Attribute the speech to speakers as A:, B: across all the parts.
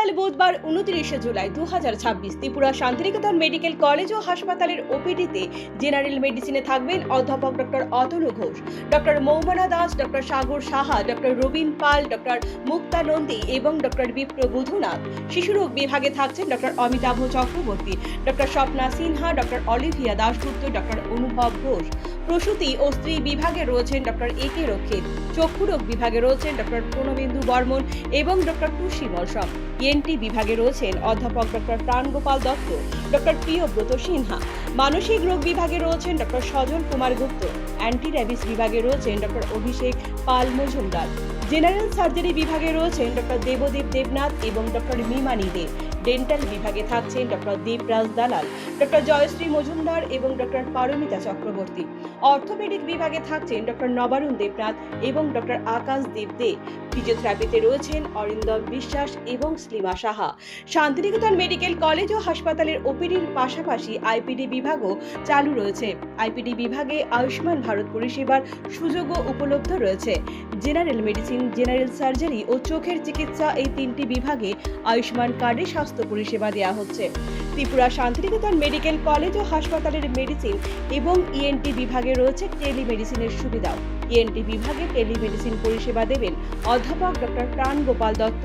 A: আগামীকাল বুধবার 29 জুলাই 2026 ত্রিপুরা শান্তিনিকেতন মেডিকেল কলেজ ও হাসপাতালের ওপিডিতে জেনারেল মেডিসিনে থাকবেন অধ্যাপক doctor Atanu Ghosh, doctor Moumana Das, doctor Sagar Saha, doctor Rabin Pal, doctor Mukta Nandi এবং ডক্টর বিপ্র বুধুনাথ। শিশুরোগ বিভাগে থাকছেন doctor Amitabha Chakraborty, doctor Swapna Sinha, doctor Olivia Dasgupta, doctor Anubhav Ghosh. প্রসূতি ও স্ত্রী বিভাগে রয়েছেন ডক্টর একে রক্ষিত। চক্ষুরোগ বিভাগে রয়েছেন ডক্টর প্রণবেন্দু বর্মন এবং ডক্টর টুসি মলসম। ইএনটি বিভাগে রয়েছেন অধ্যাপক ডক্টর প্রাণগোপাল দত্ত, ডক্টর প্রিয়ব্রত সিনহা। মানসিক রোগ বিভাগে রয়েছেন ডক্টর সজল কুমার গুপ্ত। অ্যান্টি র্যাবিস বিভাগে রয়েছেন ডক্টর অভিষেক পাল মজুমদার। জেনারেল সার্জারি বিভাগে রয়েছেন ডক্টর দেবদীপ দেবনাথ এবং ডক্টর মিমানি দে। ডেন্টাল বিভাগে থাকছেন ডক্টর দেবরাজ দালাল, ডক্টর জয়শ্রী মজুমদার এবং ডক্টর পারমিতা চক্রবর্তী। অর্থোপেডিক বিভাগে থাকছেন ডক্টর নবারুণ দেবনাথ এবং ডক্টর আকাশ দেব দে। ফিজিওথেরাপিতে রয়েছেন অরিন্দম বিশ্বাস এবং স্লিমা সাহা। শান্তিনিকেতন মেডিকেল কলেজ ও হাসপাতালের ওপিডির পাশাপাশি আইপিডি বিভাগও চালু রয়েছে। আইপিডি বিভাগে আয়ুষ্মান ভারত পরিষেবার সুযোগও উপলব্ধ রয়েছে। জেনারেল মেডিসিন, জেনারেল সার্জারি ও চোখের চিকিৎসা এই তিনটি বিভাগে আয়ুষ্মান কার্ডে স্বাস্থ্য পরিষেবা দেওয়া হচ্ছে। ত্রিপুরা শান্তিনিকেতন মেডিকেল কলেজ ও হাসপাতালের মেডিসিন এবং ইএনটি বিভাগে রয়েছে টেলিমেডিসিনের সুবিধাও। ইএনটি বিভাগে টেলিমেডিসিন পরিষেবা দেবেন অধ্যাপক ডক্টর প্রাণগোপাল দত্ত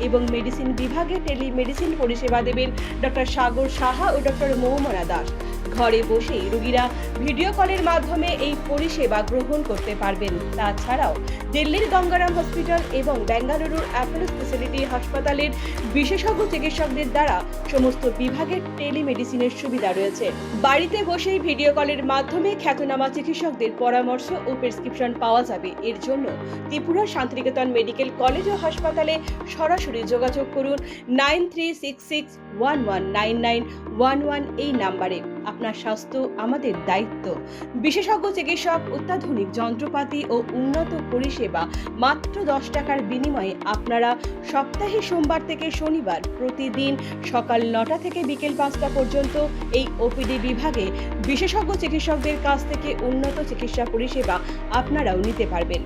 A: এবং মেডিসিন বিভাগে টেলিমেডিসিন পরিষেবা দেবেন ডক্টর সাগর সাহা ও ডক্টর মৌমনা দাস। ঘরে বসেই রোগীরা ভিডিও কলের মাধ্যমে এই পরিষেবা গ্রহণ করতে পারবেন। তাছাড়াও দিল্লির গঙ্গারাম হসপিটাল এবং বেঙ্গালুরুর অ্যাপোলো স্পেশালিটি হাসপাতালের বিশেষজ্ঞ চিকিৎসকদের দ্বারা সমস্ত বিভাগের টেলিমেডিসিনের সুবিধা রয়েছে। বাড়িতে বসেই ভিডিও কলের মাধ্যমে খ্যাতনামা চিকিৎসকদের পরামর্শ ও প্রেসক্রিপশন পাওয়া যাবে। এর জন্য ত্রিপুরা শান্তিনিকেতন মেডিকেল কলেজ ও হাসপাতালে সরাসরি যোগাযোগ করুন 9366119911 এই নাম্বারে। আপনার স্বাস্থ্য আমাদের দায়িত্ব। বিশেষজ্ঞ চিকিৎসক, অত্যাধুনিক যন্ত্রপাতি ও উন্নত পরিষেবা মাত্র 10 টাকার বিনিময়ে আপনারা সপ্তাহে সোমবার থেকে শনিবার প্রতিদিন সকাল 9টা থেকে বিকেল 5টা পর্যন্ত এই ওপিডি বিভাগে বিশেষজ্ঞ চিকিৎসকদের কাছ থেকে উন্নত চিকিৎসা পরিষেবা আপনারাও নিতে পারবেন।